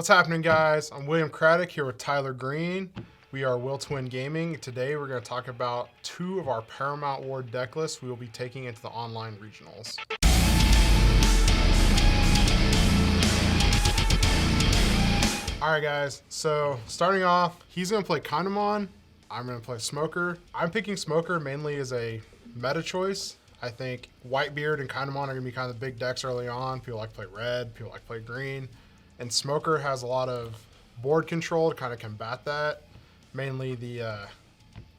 What's happening, guys? I'm William Craddock here with Tyler Green. We are Will Twin Gaming. Today we're going to talk about two of our Paramount War deck lists we will be taking into the online regionals. Alright guys, so starting off, he's going to play Kinemon. I'm going to play Smoker. I'm picking Smoker mainly as a meta choice. I think Whitebeard and Kinemon are going to be kind of the big decks early on. People like to play red, people like to play green. And Smoker has a lot of board control to kind of combat that. Mainly the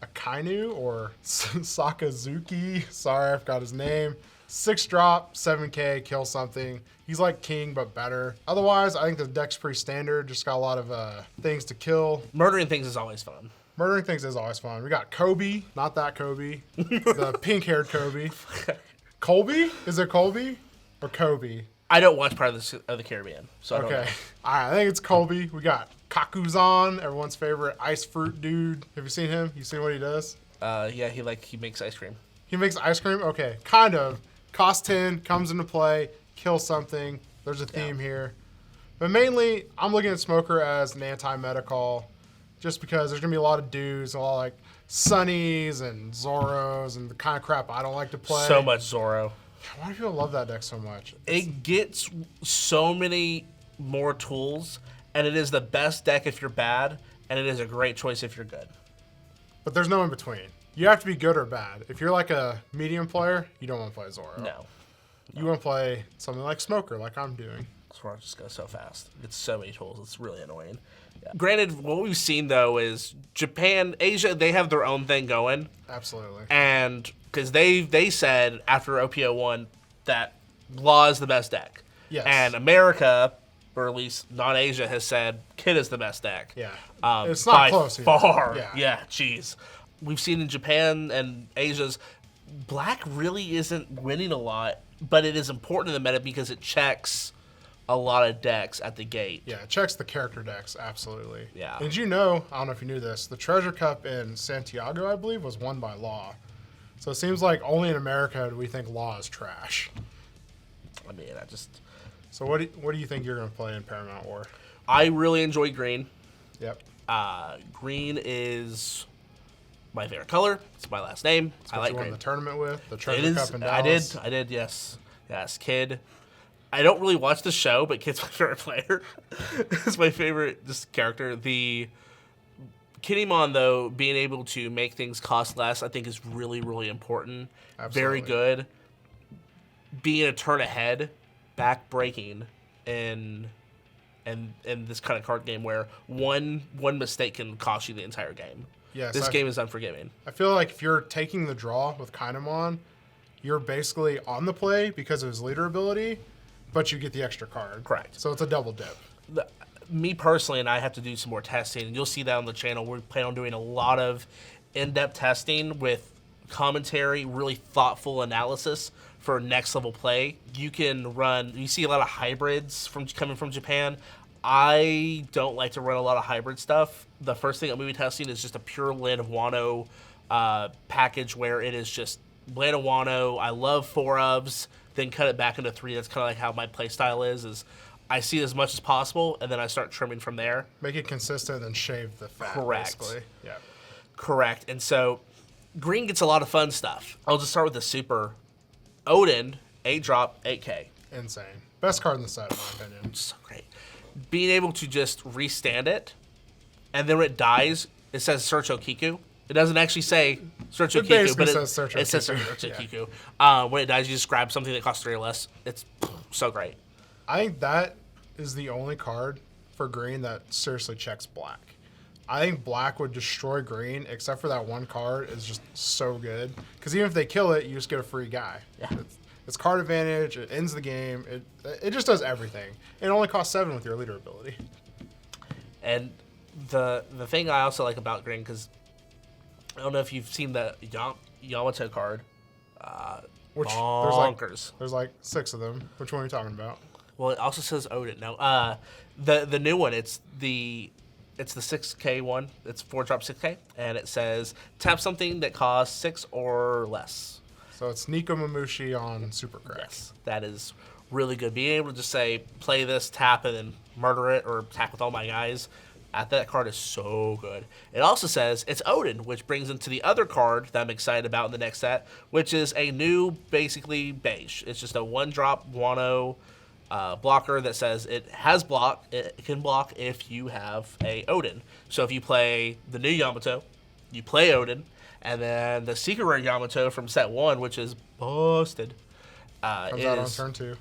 Akainu or Sakazuki. Sorry, I forgot his name. 6-drop, 7k, kill something. He's like King, but better. Otherwise, I think the deck's pretty standard. Just got a lot of things to kill. Murdering things is always fun. Murdering things is always fun. We got Kobe, not that Kobe. The pink-haired Kobe. Colby? Is it Colby or Kobe? I don't watch part of the Caribbean, so I don't know. All right, I think it's Colby. We got Kakuzan, everyone's favorite ice fruit dude. Have you seen him? You seen what he does? Yeah, he makes ice cream. He makes ice cream? Okay, kind of. Cost 10, comes into play, kills something. There's a theme here. But mainly, I'm looking at Smoker as an anti-meta call, just because there's going to be a lot of dudes, a lot of like Sunnies and Zoros and the kind of crap I don't like to play. So much Zoro. Why do people love that deck so much? It gets so many more tools, and it is the best deck if you're bad, and it is a great choice if you're good. But there's no in between. You have to be good or bad. If you're like a medium player, you don't want to play Zoro. No. You want to play something like Smoker, like I'm doing. Zoro just goes so fast. It's so many tools. It's really annoying. Yeah. Granted, what we've seen, though, is Japan, Asia, they have their own thing going. Absolutely. And because they said after OPO1 that Law is the best deck. Yes. And America, or at least non-Asia, has said Kid is the best deck. Yeah. It's not close by far. Yeah. Yeah, jeez. We've seen in Japan and Asia's, Black really isn't winning a lot, but it is important in the meta because it checks a lot of decks at the gate. Yeah, it checks the character decks, absolutely. Yeah. And you know, I don't know if you knew this, the Treasure Cup in Santiago, I believe, was won by Law. So it seems like only in America do we think Law is trash. I mean, So what do you think you're going to play in Paramount War? I really enjoy green. Yep. Green is my favorite color. It's my last name. It's I what like you green. won the tournament with, the It Treasure is. Cup in Dallas. I did, yes. Yes, Kid. I don't really watch the show, but Kid's my favorite player. It's my favorite just character. The Kinemon, though, being able to make things cost less, I think is really, really important. Absolutely. Very good. Being a turn ahead, back-breaking in this kind of card game where one mistake can cost you the entire game. Yes, This game is unforgiving. I feel like if you're taking the draw with Kinemon, you're basically on the play because of his leader ability, but you get the extra card. Correct. So it's a double dip. Me personally, and I have to do some more testing, and you'll see that on the channel. We plan on doing a lot of in-depth testing with commentary, really thoughtful analysis for next level play. You see a lot of hybrids coming from Japan. I don't like to run a lot of hybrid stuff. The first thing I'm going to be testing is just a pure land of Wano package where it is just land of Wano. I love 4 ofs, then cut it back into 3. That's kind of like how my play style is I see as much as possible, and then I start trimming from there. Make it consistent and shave the fat, Correct. basically. Yeah. Correct. And so green gets a lot of fun stuff. I'll just start with the super. Odin, 8-drop, 8k. Insane. Best card in the set, in my opinion. So great. Being able to just restand it, and then when it dies, it says Search Okiku. It doesn't actually say Search It Okiku, basically but says Search it says Okiku. Search Yeah. Okiku. When it dies, you just grab something that costs 3 or less. It's so great. I think that is the only card for green that seriously checks black. I think black would destroy green, except for that one card is just so good. Because even if they kill it, you just get a free guy. Yeah. It's card advantage. It ends the game. It just does everything. It only costs 7 with your leader ability. And the thing I also like about green, because I don't know if you've seen the Yamato card. Which bonkers. there's like 6 of them. Which one are you talking about? Well, it also says Odin. No, the new one. It's the 6k one. It's 4-drop 6k, and it says tap something that costs 6 or less. So it's Nico Mamushi on Super Crack. Yes, that is really good. Being able to just say, play this, tap, and then murder it, or attack with all my guys, that card is so good. It also says it's Odin, which brings into the other card that I'm excited about in the next set, which is a new, basically, beige. It's just a 1-drop Wano blocker that says it has block. It can block if you have a Odin. So if you play the new Yamato, you play Odin, and then the Secret Rare Yamato from set 1, which is busted. Comes out on turn 2.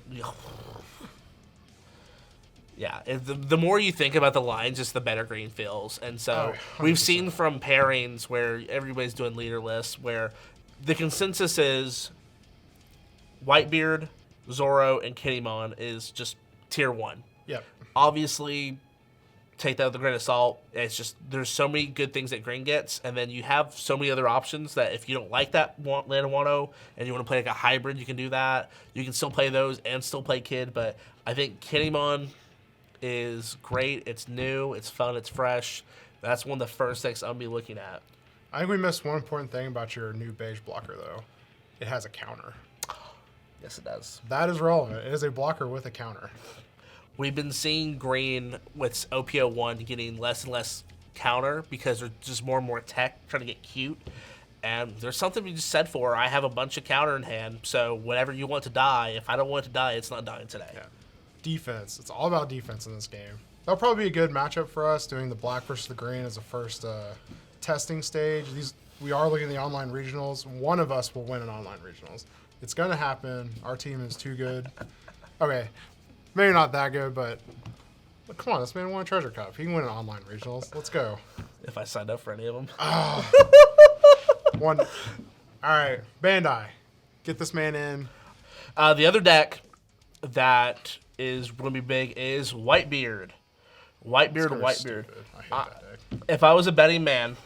Yeah, the more you think about the lines, just the better green feels. And so we've seen from pairings where everybody's doing leader lists where the consensus is Whitebeard, Zoro, and Kinemon is just tier 1. Yep. Obviously, take that with a grain of salt. It's just there's so many good things that green gets, and then you have so many other options that if you don't like that Land of Wano and you want to play like a hybrid, you can do that. You can still play those and still play Kid, but I think Kinemon is great. It's new, it's fun, it's fresh. That's one of the first decks I'll be looking at. I think we missed one important thing about your new beige blocker, though. It has a counter. Yes, it does. That is relevant. It is a blocker with a counter. We've been seeing green with OPO1 getting less and less counter because there's just more and more tech trying to get cute. And there's something we just said for. I have a bunch of counter in hand, so whenever you want to die, if I don't want it to die, it's not dying today. Yeah. Defense. It's all about defense in this game. That'll probably be a good matchup for us, doing the black versus the green as a first testing stage. We are looking at the online regionals. One of us will win an online regionals. It's going to happen. Our team is too good. Okay, maybe not that good, but come on, this man won a Treasure Cup. He can win an online regionals. Let's go. If I signed up for any of them. One. All right, Bandai, get this man in. The other deck that is going to be big is Whitebeard. Whitebeard. I hate that deck. If I was a betting man,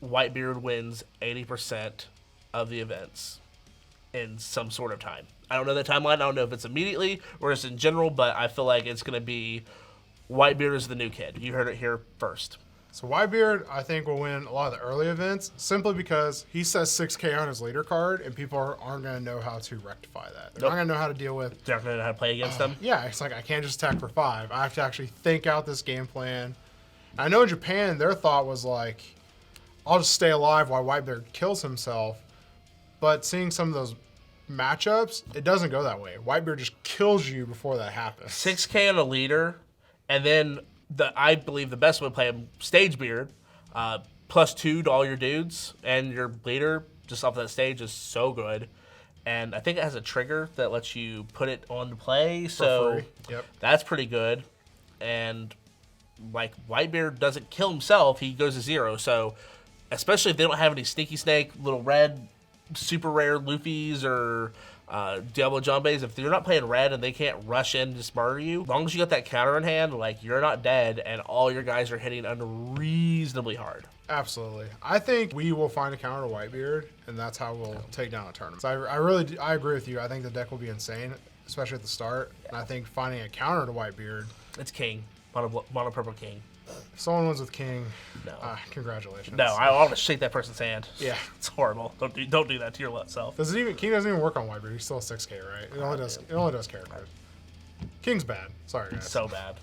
Whitebeard wins 80% of the events in some sort of time. I don't know the timeline. I don't know if it's immediately or it's in general, but I feel like it's going to be Whitebeard is the new kid. You heard it here first. So Whitebeard, I think, will win a lot of the early events simply because he says 6K on his leader card, and people aren't going to know how to rectify that. They're not going to know how to deal with. They're not going to know how to play against them. Yeah, it's like I can't just attack for 5. I have to actually think out this game plan. I know in Japan, their thought was like, I'll just stay alive while Whitebeard kills himself. But seeing some of those matchups, it doesn't go that way. Whitebeard just kills you before that happens. 6K on a leader, and then I believe the best way to play him, Stagebeard, +2 to all your dudes, and your leader just off that stage is so good. And I think it has a trigger that lets you put it on to play, so free. Yep. That's pretty good. And like Whitebeard doesn't kill himself, he goes to 0. So especially if they don't have any Sneaky Snake, little red, super rare Luffy's or Diablo Jambes, if you're not playing red and they can't rush in and just murder you, as long as you got that counter in hand, like you're not dead and all your guys are hitting unreasonably hard. Absolutely. I think we will find a counter to Whitebeard, and that's how we'll take down a tournament. So I agree with you. I think the deck will be insane, especially at the start. Yeah. And I think finding a counter to Whitebeard. It's King. Mono purple King. If someone wins with King, no. Congratulations. No, I want to shake that person's hand. Yeah. It's horrible. Don't do that to your self. King doesn't even work on Whitebeard. He's still a 6K, right? It only does characters. King's bad. Sorry, guys. So bad.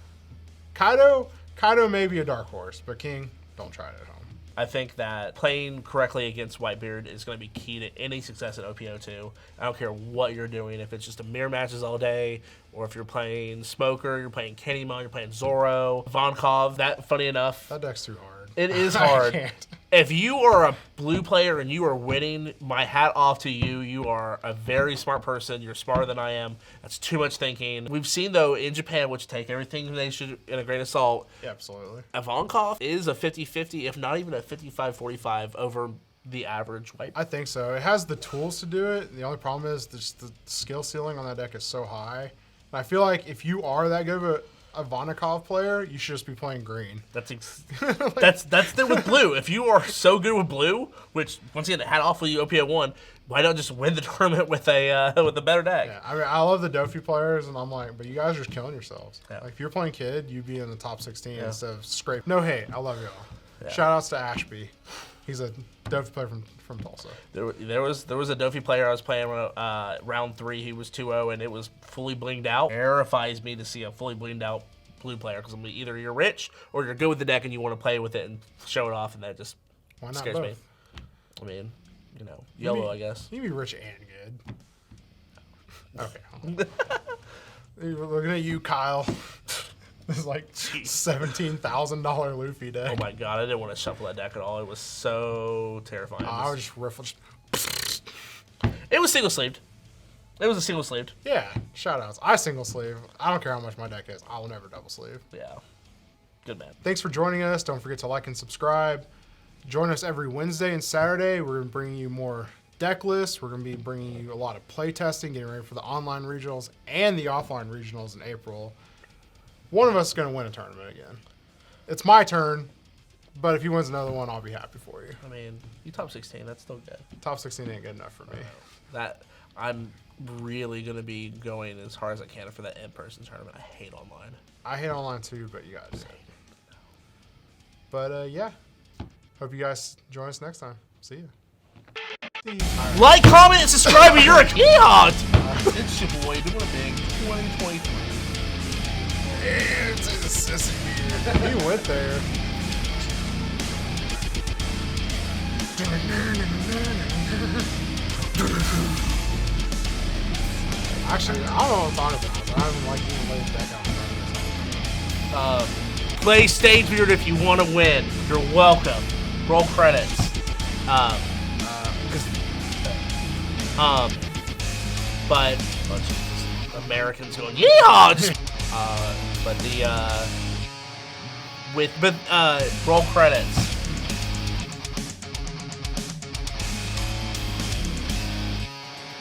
Kaido may be a dark horse, but King, don't try it at home. I think that playing correctly against Whitebeard is going to be key to any success at OPO2. I don't care what you're doing, if it's just a mirror matches all day, or if you're playing Smoker, you're playing Kinemon, you're playing Zoro, Ivankov. That, funny enough, that deck's too hard. It is hard. I can't. If you are a blue player and you are winning, my hat off to you. You are a very smart person. You're smarter than I am. That's too much thinking. We've seen, though, in Japan, which take everything they should in a grain of salt. Yeah, absolutely. Ivankov is a 50-50, if not even a 55-45 over the average White. I think so. It has the tools to do it. The only problem is just the skill ceiling on that deck is so high. And I feel like if you are that good of a Ivankov player, you should just be playing green. That's there with blue. If you are so good with blue, which once again hat off with you OPO1, why not just win the tournament with a better deck? Yeah, I mean I love the Dofi players, and I'm like, but you guys are just killing yourselves. Yeah. Like if you're playing Kid, you'd be in the top 16 instead of scrape. No hate, I love y'all. Yeah. Shout outs to Ashby. He's a Dofi player from Tulsa. There was a Dofi player I was playing round 3. He was 2-0 and it was fully blinged out. It terrifies me to see a fully blinged out blue player because either you're rich or you're good with the deck and you want to play with it and show it off, and that just scares me. I mean, yellow, I guess. You can be rich and good. Okay. Looking at you, Kyle. This is like $17,000 Luffy deck. Oh my god, I didn't want to shuffle that deck at all. It was so terrifying. I would just riffle. It was single sleeved. It was a single sleeved. Yeah, shout outs. I single sleeve. I don't care how much my deck is. I will never double sleeve. Yeah. Good man. Thanks for joining us. Don't forget to like and subscribe. Join us every Wednesday and Saturday. We're going to bring you more deck lists. We're going to be bringing you a lot of play testing, getting ready for the online regionals and the offline regionals in April. One of us is going to win a tournament again. It's my turn, but if he wins another one, I'll be happy for you. I mean, you top 16. That's still good. Top 16 ain't good enough for me. I'm really going to be going as hard as I can for that in-person tournament. I hate online. I hate online too, but you guys. But yeah, hope you guys join us next time. See ya. Like, comment, and subscribe if you're a Keyhawk. It's your boy doing a big 2023. It's a sissy beard. He went there. Actually, I don't know what I'm talking about, but I haven't liked even laid back out. Play Stage Beard if you want to win. You're welcome. Roll credits. But a bunch of Americans going, yeah! But roll credits.